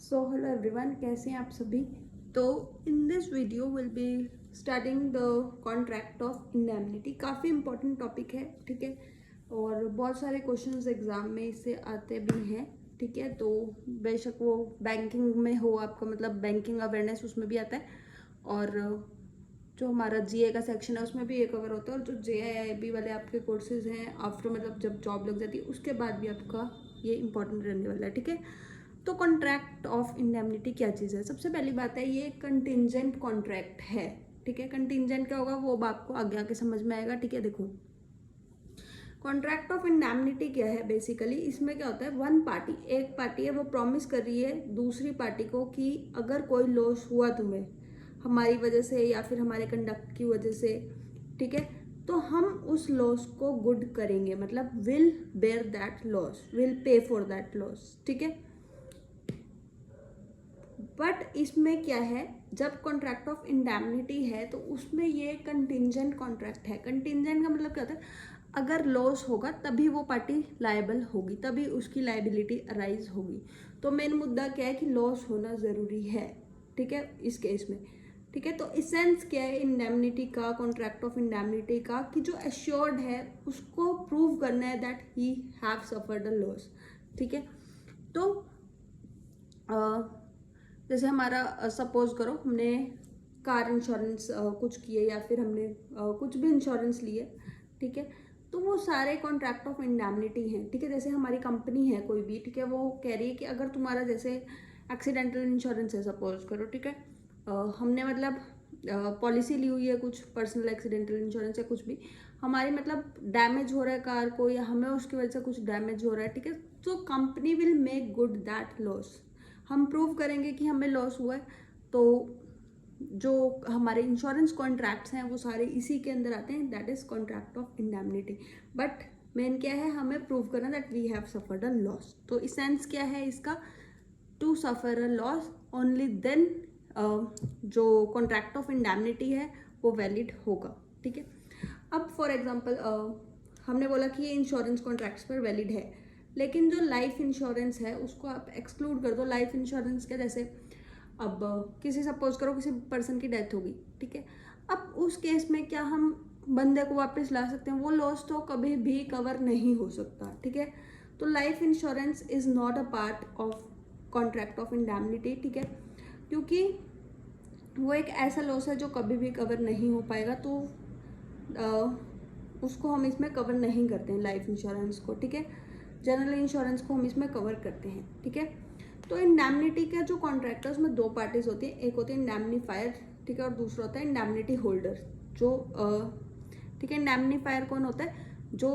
So hello everyone, कैसे हैं आप सभी। तो in this video will be starting the contract of indemnity. काफ़ी इंपॉर्टेंट टॉपिक है, ठीक है। और बहुत सारे क्वेश्चंस एग्जाम में इससे आते भी हैं, ठीक है। तो बेशक वो बैंकिंग में हो आपका, मतलब बैंकिंग अवेयरनेस उसमें भी आता है, और जो हमारा जीए का सेक्शन है उसमें भी ये कवर होता है, और जो जेआईआईबी वाले आपके कोर्सेज हैं आफ्टर, मतलब जब जॉब लग जाती है उसके बाद भी आपका ये इंपॉर्टेंट रहने वाला है, ठीक है। तो कॉन्ट्रैक्ट ऑफ इंडेमनिटी क्या चीज़ है? सबसे पहली बात है, ये कंटिंजेंट कॉन्ट्रैक्ट है, ठीक है। कंटिंजेंट क्या होगा वो अब आपको आगे आके समझ में आएगा, ठीक है। देखो, कॉन्ट्रैक्ट ऑफ इंडेमनिटी क्या है बेसिकली, इसमें क्या होता है, वन पार्टी, एक पार्टी है, वो प्रॉमिस कर रही है दूसरी पार्टी को कि अगर कोई लॉस हुआ तुम्हें हमारी वजह से या फिर हमारे कंडक्ट की वजह से, ठीक है, तो हम उस लॉस को गुड करेंगे, मतलब will bear that loss, will pay for that loss, ठीक है। बट इसमें क्या है, जब कॉन्ट्रैक्ट ऑफ इंडेमनिटी है तो उसमें ये कंटिंजेंट कॉन्ट्रैक्ट है। कंटिंजेंट का मतलब क्या होता है, अगर लॉस होगा तभी वो पार्टी लायबल होगी, तभी उसकी लायबिलिटी अराइज होगी। तो मेन मुद्दा क्या है कि लॉस होना ज़रूरी है, ठीक है, इस केस में, ठीक है। तो इसेंस क्या है इंडेमनिटी का, कॉन्ट्रैक्ट ऑफ इंडेमनिटी का, कि जो एश्योर्ड है उसको प्रूव करना है that he have suffered a loss, ठीक है। तो जैसे हमारा सपोज करो हमने कार इंश्योरेंस कुछ किए, या फिर हमने कुछ भी इंश्योरेंस लिए, ठीक है। तो वो सारे कॉन्ट्रैक्ट ऑफ इंडेमनिटी हैं, ठीक है। जैसे हमारी कंपनी है कोई भी, ठीक है, वो कह रही है कि अगर तुम्हारा जैसे एक्सीडेंटल इंश्योरेंस है सपोज करो, ठीक है, हमने मतलब पॉलिसी ली हुई है कुछ पर्सनल एक्सीडेंटल इंश्योरेंस या कुछ भी, हमारी मतलब डैमेज हो रहा है कार को, या हमें उसकी वजह से कुछ डैमेज हो रहा है, ठीक है, तो company will make good that loss. हम प्रूव करेंगे कि हमें लॉस हुआ है, तो जो हमारे इंश्योरेंस कॉन्ट्रैक्ट्स हैं वो सारे इसी के अंदर आते हैं, that is contract of indemnity. But main क्या है, हमें प्रूव करना that we have suffered a loss. तो इसेंस क्या है इसका, to suffer a loss only then जो कॉन्ट्रैक्ट ऑफ इंडेमनिटी है वो वैलिड होगा, ठीक है। अब फॉर एग्जांपल हमने बोला कि ये इंश्योरेंस कॉन्ट्रैक्ट्स पर वैलिड है, लेकिन जो लाइफ इंश्योरेंस है उसको आप एक्सक्लूड कर दो। लाइफ इंश्योरेंस के जैसे अब किसी, सपोज करो किसी पर्सन की डेथ होगी, ठीक है, अब उस केस में क्या हम बंदे को वापस ला सकते हैं? वो लॉस तो कभी भी कवर नहीं हो सकता, ठीक है। तो life insurance is not a part of contract of indemnity, ठीक है, क्योंकि वो एक ऐसा लॉस है जो कभी भी कवर नहीं हो पाएगा, तो उसको हम इसमें कवर नहीं करते हैं लाइफ इंश्योरेंस को, ठीक है। जनरल इंश्योरेंस को हम इसमें कवर करते हैं, ठीक है। तो इंडेमनिटी का जो कॉन्ट्रैक्ट है उसमें दो पार्टीज होती है, एक होती है इंडेमनीफायर, ठीक है, और दूसरा होता है इंडेमनिटी होल्डर। जो ठीक है, इंडेमनीफायर कौन होता है, जो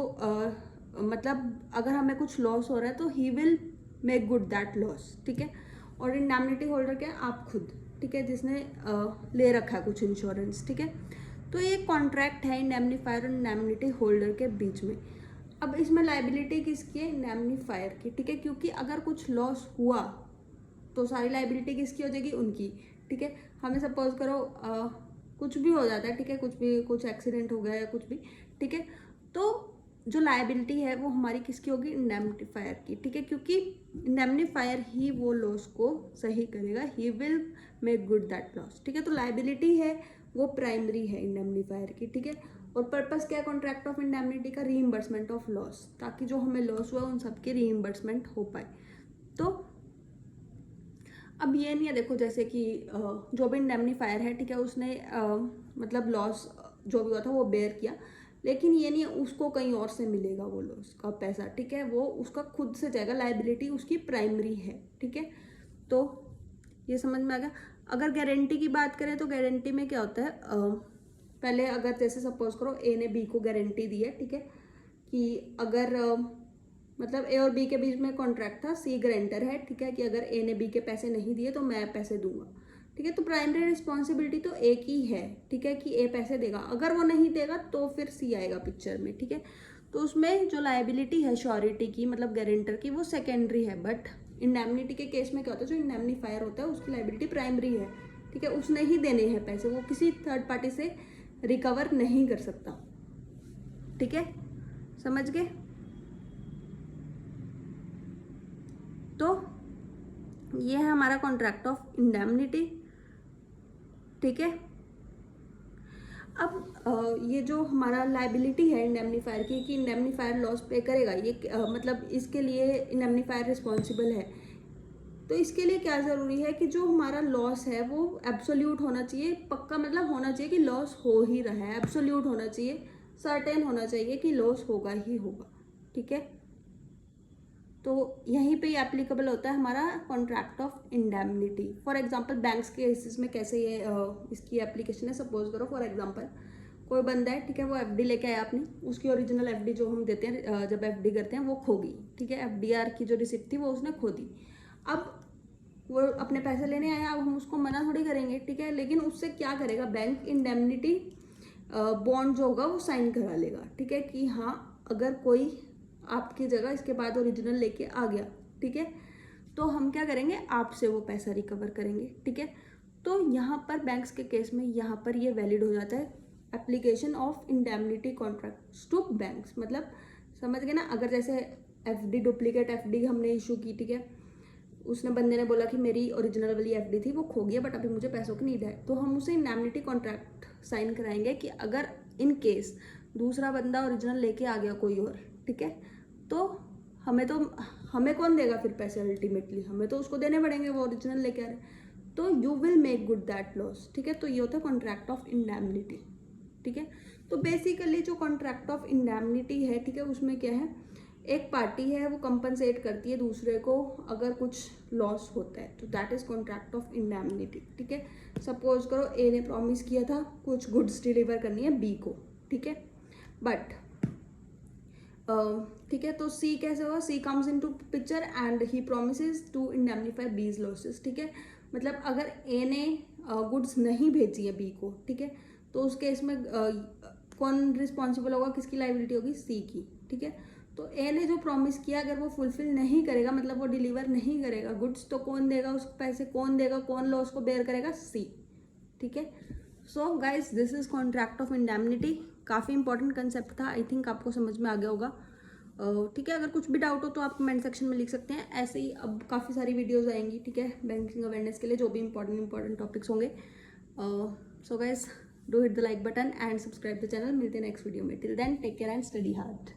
मतलब अगर हमें कुछ लॉस हो रहा है तो he will make good that loss, ठीक है। और इंडेमनिटी होल्डर क्या है, आप खुद, ठीक है, जिसने ले रखा है कुछ इंश्योरेंस, ठीक है। तो ये कॉन्ट्रैक्ट है इंडेमनीफायर और इंडेमनिटी होल्डर के बीच में। अब इसमें लाइबिलिटी किसकी है, इंडेमनीफायर की, ठीक है, क्योंकि अगर कुछ लॉस हुआ तो सारी लाइबिलिटी किसकी हो जाएगी, उनकी, ठीक है। हमें सपोज करो कुछ भी हो जाता है, ठीक है, कुछ भी, कुछ एक्सीडेंट हो गया या कुछ भी, ठीक है, तो जो लाइबिलिटी है वो हमारी किसकी होगी, इंडेमनीफायर की, ठीक है, क्योंकि इंडेमनीफायर ही वो लॉस को सही करेगा, he will make good that loss, ठीक है। तो लाइबिलिटी है वो प्राइमरी है इंडेमनीफायर की, ठीक है। और पर्पस क्या है कॉन्ट्रैक्ट ऑफ इंडेमनिटी का, रीइंबर्समेंट ऑफ लॉस, ताकि जो हमें लॉस हुआ उन सबके रीइंबर्समेंट हो पाए। तो अब ये नहीं है, देखो जैसे कि जो भी इंडेमनीफायर है, ठीक है, उसने मतलब लॉस जो भी हुआ था वो बेयर किया, लेकिन ये नहीं है उसको कहीं और से मिलेगा वो लॉस का पैसा, ठीक है, वो उसका खुद से जाएगा, लाइबिलिटी उसकी प्राइमरी है, ठीक है। तो ये समझ में आ गया। अगर गारंटी की बात करें तो गारंटी में क्या होता है, पहले अगर जैसे सपोज करो ए ने बी को गारंटी दी है, ठीक है, कि अगर मतलब ए और बी के बीच में कॉन्ट्रैक्ट था, सी गारंटर है, ठीक है, कि अगर ए ने बी के पैसे नहीं दिए तो मैं पैसे दूंगा, ठीक है। तो प्राइमरी रिस्पॉन्सिबिलिटी तो ए की है, ठीक है, कि ए पैसे देगा, अगर वो नहीं देगा तो फिर सी आएगा पिक्चर में, ठीक है। तो उसमें जो लाइबिलिटी है श्योरिटी की, मतलब गारंटर की, वो सेकेंडरी है। बट इंडेमनिटी के केस में क्या होता है, जो इंडेमनीफायर होता है उसकी लाइबिलिटी प्राइमरी है, ठीक है, उसने ही देने हैं पैसे, वो किसी थर्ड पार्टी से रिकवर नहीं कर सकता, ठीक है, समझ गए। तो ये है हमारा कॉन्ट्रैक्ट ऑफ इंडेमनिटी, ठीक है। अब ये जो हमारा लाइबिलिटी है इंडेमनीफायर की, कि इंडेमनीफायर लॉस पे करेगा, ये मतलब इसके लिए इंडेमनीफायर रिस्पॉन्सिबल है। तो इसके लिए क्या ज़रूरी है कि जो हमारा लॉस है वो एब्सोल्यूट होना चाहिए, पक्का मतलब होना चाहिए कि लॉस हो ही रहा है, एब्सोल्यूट होना चाहिए, सर्टेन होना चाहिए कि लॉस होगा ही होगा, ठीक है। तो यहीं पे एप्लीकेबल होता है हमारा contract of indemnity. For example banks के केसेस में कैसे ये इसकी एप्लीकेशन है, सपोज करो फॉर एग्जांपल कोई बंदा है, ठीक है, वो एफडी लेके आया अपनी, उसकी ओरिजिनल एफडी जो हम देते हैं जब एफडी करते हैं वो खो गई, ठीक है, एफडीआर की जो रिसिप्ट थी वो उसने खो दी। अब वो अपने पैसे लेने आया, अब हम उसको मना थोड़ी करेंगे, ठीक है, लेकिन उससे क्या करेगा बैंक, इंडेमनिटी बॉन्ड जो होगा वो साइन करा लेगा, ठीक है, कि हाँ अगर कोई आपकी जगह इसके बाद ओरिजिनल लेके आ गया, ठीक है, तो हम क्या करेंगे, आपसे वो पैसा रिकवर करेंगे, ठीक है। तो यहाँ पर बैंक्स के केस में यहाँ पर ये वैलिड हो जाता है application of indemnity contracts to banks. मतलब समझ गए ना, अगर जैसे एफडी, डुप्लीकेट एफडी हमने इशू की, ठीक है, उसने बंदे ने बोला कि मेरी ओरिजिनल वाली एफडी थी वो खो गई है बट अभी मुझे पैसों की नीड है, तो हम उसे इंडेमनिटी कॉन्ट्रैक्ट साइन कराएंगे कि अगर इन केस दूसरा बंदा ओरिजिनल लेके आ गया कोई और, ठीक है, तो हमें कौन देगा फिर पैसे, अल्टीमेटली हमें तो उसको देने पड़ेंगे, वो ओरिजिनल लेके आ रहे, तो you will make good that loss, ठीक है। तो ये होता है कॉन्ट्रैक्ट ऑफ इंडेमनिटी, ठीक है। तो बेसिकली जो कॉन्ट्रैक्ट ऑफ इंडेमनिटी है, ठीक है, उसमें क्या है, एक पार्टी है वो कंपनसेट करती है दूसरे को अगर कुछ लॉस होता है, तो that is contract of indemnity, ठीक है। सपोज करो ए ने प्रॉमिस किया था कुछ गुड्स डिलीवर करनी है बी को, ठीक है, बट ठीक है, तो सी कैसे होगा, C comes into picture and he promises to indemnify B's losses, ठीक है। मतलब अगर ए ने गुड्स नहीं भेजी है बी को, ठीक है, तो उस केस में कौन रिस्पॉन्सिबल होगा, किसकी लाइबिलिटी होगी, सी की, ठीक है। तो ए ने जो प्रॉमिस किया अगर वो फुलफिल नहीं करेगा, मतलब वो डिलीवर नहीं करेगा गुड्स, तो कौन देगा उसको पैसे, कौन देगा, कौन लॉस को बेयर करेगा, सी, ठीक है। So guys this is contract of indemnity, काफ़ी इंपॉर्टेंट कंसेप्ट था, आई थिंक आपको समझ में आ गया होगा, ठीक है। अगर कुछ भी डाउट हो तो आप कमेंट सेक्शन में लिख सकते हैं, ऐसे ही अब काफ़ी सारी वीडियोस आएंगी, ठीक है, बैंकिंग अवेयरनेस के लिए जो भी इंपॉर्टेंट टॉपिक्स होंगे। So guys do hit the like button and subscribe the channel, मिलते हैं नेक्स्ट वीडियो में, till then take care and study hard.